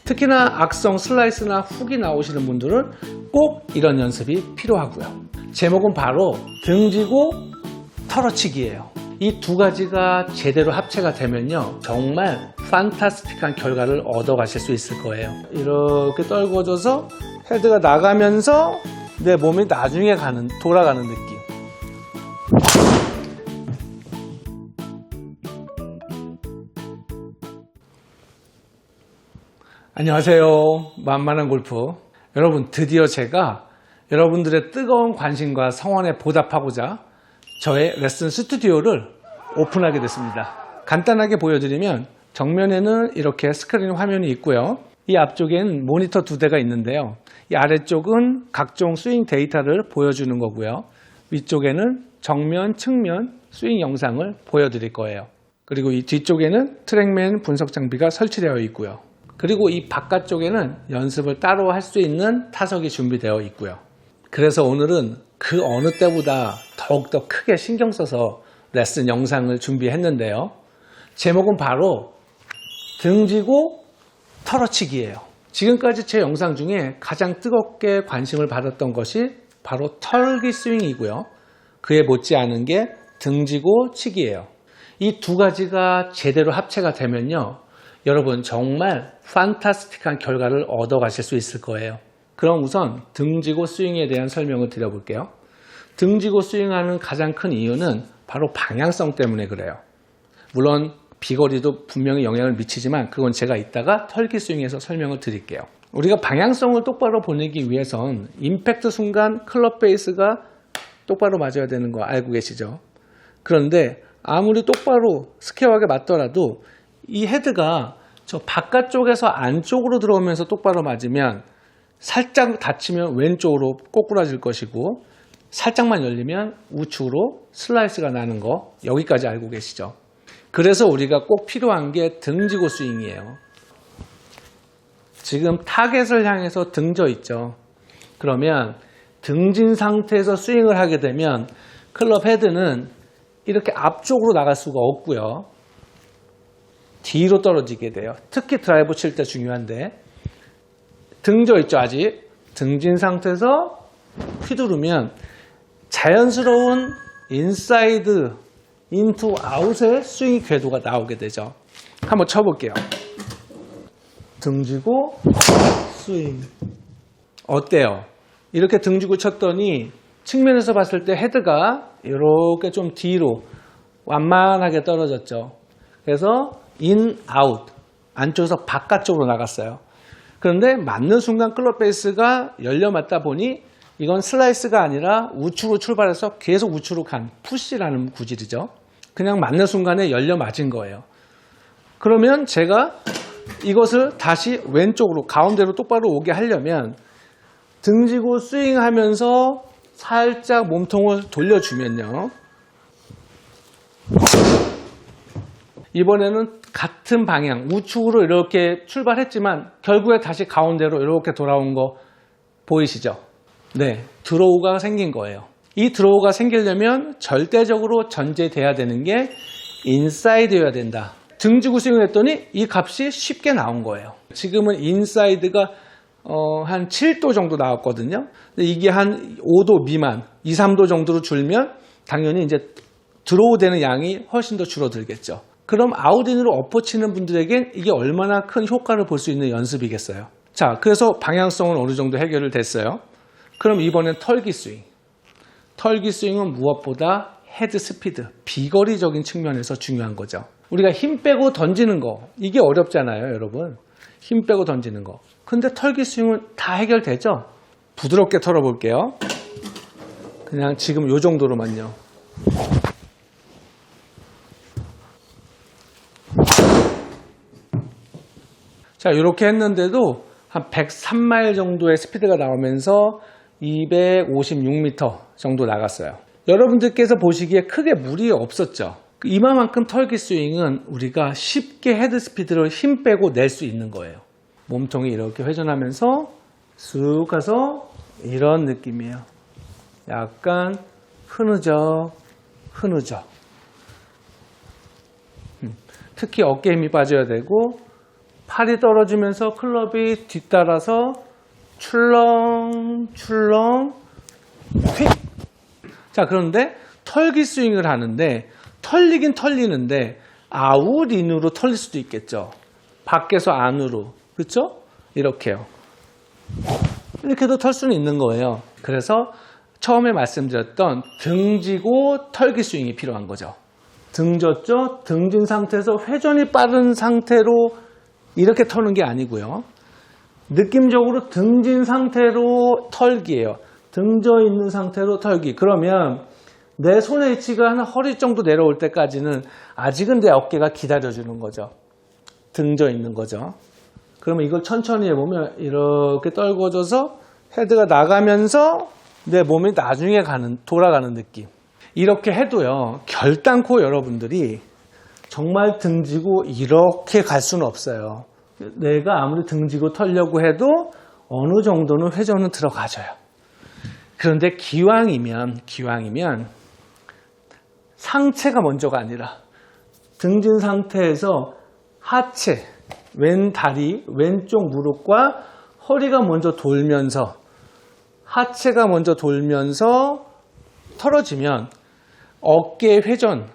특히나 악성 슬라이스나 훅이 나오시는 분들은 꼭 이런 연습이 필요하고요. 제목은 바로 등지고 털어치기예요. 이 두 가지가 제대로 합체가 되면요, 정말 판타스틱한 결과를 얻어가실 수 있을 거예요. 이렇게 떨궈져서 헤드가 나가면서 내 몸이 나중에 돌아가는 느낌. 안녕하세요. 만만한 골프. 여러분, 드디어 제가 여러분들의 뜨거운 관심과 성원에 보답하고자 저의 레슨 스튜디오를 오픈하게 됐습니다. 간단하게 보여드리면 정면에는 이렇게 스크린 화면이 있고요. 이 앞쪽엔 모니터 2대가 있는데요. 이 아래쪽은 각종 스윙 데이터를 보여주는 거고요. 위쪽에는 정면, 측면 스윙 영상을 보여드릴 거예요. 그리고 이 뒤쪽에는 트랙맨 분석 장비가 설치되어 있고요. 그리고 이 바깥쪽에는 연습을 따로 할 수 있는 타석이 준비되어 있고요. 그래서 오늘은 그 어느 때보다 더욱더 크게 신경 써서 레슨 영상을 준비했는데요. 제목은 바로 등지고 털어치기예요. 지금까지 제 영상 중에 가장 뜨겁게 관심을 받았던 것이 바로 털기 스윙이고요. 그에 못지않은 게 등지고 치기예요. 이 두 가지가 제대로 합체가 되면요, 여러분 정말 판타스틱한 결과를 얻어가실 수 있을 거예요. 그럼 우선 등지고 스윙에 대한 설명을 드려볼게요. 등지고 스윙하는 가장 큰 이유는 바로 방향성 때문에 그래요. 물론 비거리도 분명히 영향을 미치지만 그건 제가 이따가 털기 스윙에서 설명을 드릴게요. 우리가 방향성을 똑바로 보내기 위해선 임팩트 순간 클럽 페이스가 똑바로 맞아야 되는 거 알고 계시죠? 그런데 아무리 똑바로 스퀘어하게 맞더라도 이 헤드가 저 바깥쪽에서 안쪽으로 들어오면서 똑바로 맞으면 살짝 닫히면 왼쪽으로 꼬꾸라질 것이고, 살짝만 열리면 우측으로 슬라이스가 나는 거 여기까지 알고 계시죠? 그래서 우리가 꼭 필요한 게 등지고 스윙이에요. 지금 타겟을 향해서 등져 있죠. 그러면 등진 상태에서 스윙을 하게 되면 클럽 헤드는 이렇게 앞쪽으로 나갈 수가 없고요. 뒤로 떨어지게 돼요. 특히 드라이브 칠 때 중요한데, 등져 있죠, 아직. 등진 상태에서 휘두르면 자연스러운 인사이드, 인투, 아웃의 스윙 궤도가 나오게 되죠. 한번 쳐볼게요. 등지고 스윙. 어때요? 이렇게 등지고 쳤더니 측면에서 봤을 때 헤드가 이렇게 좀 뒤로 완만하게 떨어졌죠. 그래서 인, 아웃, 안쪽에서 바깥쪽으로 나갔어요. 그런데 맞는 순간 클럽 베이스가 열려 맞다 보니 이건 슬라이스가 아니라 우측으로 출발해서 계속 우측으로 간 푸시라는 구질이죠. 그냥 맞는 순간에 열려 맞은 거예요. 그러면 제가 이것을 다시 왼쪽으로 가운데로 똑바로 오게 하려면 등지고 스윙하면서 살짝 몸통을 돌려주면요, 이번에는 같은 방향 우측으로 이렇게 출발했지만 결국에 다시 가운데로 이렇게 돌아온 거 보이시죠? 네, 드로우가 생긴 거예요. 이 드로우가 생기려면 절대적으로 전제돼야 되는 게 인사이드여야 된다. 등지고 스윙을 했더니 이 값이 쉽게 나온 거예요. 지금은 인사이드가 한 7도 정도 나왔거든요. 근데 이게 한 5도 미만, 2, 3도 정도로 줄면 당연히 이제 드로우 되는 양이 훨씬 더 줄어들겠죠. 그럼 아웃인으로 엎어치는 분들에겐 이게 얼마나 큰 효과를 볼 수 있는 연습이겠어요. 자, 그래서 방향성은 어느 정도 해결을 됐어요. 그럼 이번엔 털기 스윙. 털기 스윙은 무엇보다 헤드 스피드, 비거리적인 측면에서 중요한 거죠. 우리가 힘 빼고 던지는 거, 이게 어렵잖아요, 여러분. 힘 빼고 던지는 거. 근데 털기 스윙은 다 해결되죠? 부드럽게 털어볼게요. 그냥 지금 요 정도로만요. 자, 이렇게 했는데도 한 103마일 정도의 스피드가 나오면서 256m 정도 나갔어요. 여러분들께서 보시기에 크게 무리 없었죠? 이만큼 털기 스윙은 우리가 쉽게 헤드 스피드를 힘 빼고 낼 수 있는 거예요. 몸통이 이렇게 회전하면서 쑥 가서 이런 느낌이에요. 약간 흐느적. 특히 어깨 힘이 빠져야 되고 팔이 떨어지면서 클럽이 뒤따라서 출렁 휙. 자, 그런데 털기 스윙을 하는데 털리긴 털리는데 아웃인으로 털릴 수도 있겠죠. 밖에서 안으로. 그렇죠? 이렇게요. 이렇게도 털 수는 있는 거예요. 그래서 처음에 말씀드렸던 등지고 털기 스윙이 필요한 거죠. 등졌죠? 등진 상태에서 회전이 빠른 상태로 이렇게 터는 게 아니고요. 느낌적으로 등진 상태로 털기예요. 등져 있는 상태로 털기. 그러면 내 손의 위치가 한 허리 정도 내려올 때까지는 아직은 내 어깨가 기다려주는 거죠. 등져 있는 거죠. 그러면 이걸 천천히 해보면 이렇게 떨궈져서 헤드가 나가면서 내 몸이 나중에 돌아가는 느낌. 이렇게 해도요, 결단코 여러분들이 정말 등지고 이렇게 갈 수는 없어요. 내가 아무리 등지고 털려고 해도 어느 정도는 회전은 들어가져요. 그런데 기왕이면 상체가 먼저가 아니라 등진 상태에서 하체, 왼 다리, 왼쪽 무릎과 허리가 먼저 돌면서 하체가 먼저 돌면서 털어지면 어깨 회전,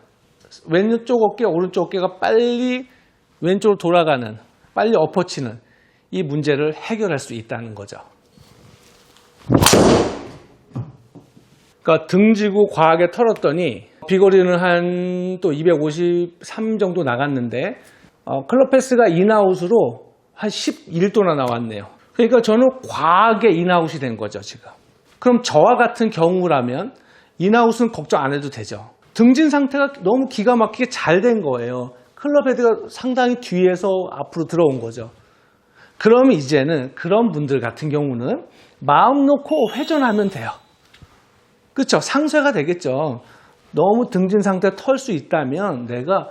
왼쪽 어깨, 오른쪽 어깨가 빨리 왼쪽으로 돌아가는, 빨리 엎어치는 이 문제를 해결할 수 있다는 거죠. 그러니까 등지고 과하게 털었더니 비거리는 한 또 253 정도 나갔는데 클럽 패스가 인아웃으로 한 11도나 나왔네요. 그러니까 저는 과하게 인아웃이 된 거죠, 지금. 그럼 저와 같은 경우라면 인아웃은 걱정 안 해도 되죠. 등진 상태가 너무 기가 막히게 잘 된 거예요. 클럽 헤드가 상당히 뒤에서 앞으로 들어온 거죠. 그럼 이제는 그런 분들 같은 경우는 마음 놓고 회전하면 돼요. 그렇죠? 상쇄가 되겠죠. 너무 등진 상태 털 수 있다면 내가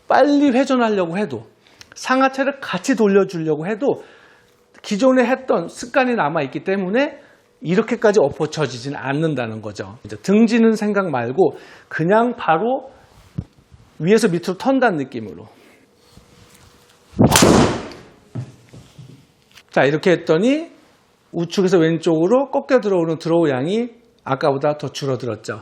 빨리 회전하려고 해도 상하체를 같이 돌려주려고 해도 기존에 했던 습관이 남아있기 때문에 이렇게까지 엎어쳐지지는 않는다는 거죠. 등지는 생각 말고 그냥 바로 위에서 밑으로 턴다는 느낌으로. 자, 이렇게 했더니 우측에서 왼쪽으로 꺾여 들어오는 드로우 양이 아까보다 더 줄어들었죠.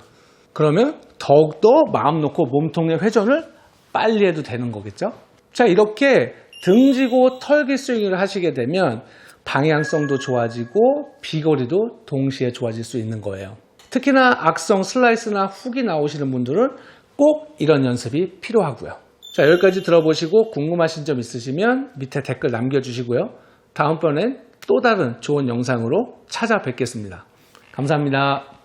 그러면 더욱더 마음 놓고 몸통의 회전을 빨리 해도 되는 거겠죠. 자, 이렇게 등지고 털기 스윙을 하시게 되면 방향성도 좋아지고 비거리도 동시에 좋아질 수 있는 거예요. 특히나 악성 슬라이스나 훅이 나오시는 분들은 꼭 이런 연습이 필요하고요. 자, 여기까지 들어보시고 궁금하신 점 있으시면 밑에 댓글 남겨주시고요. 다음번엔 또 다른 좋은 영상으로 찾아뵙겠습니다. 감사합니다.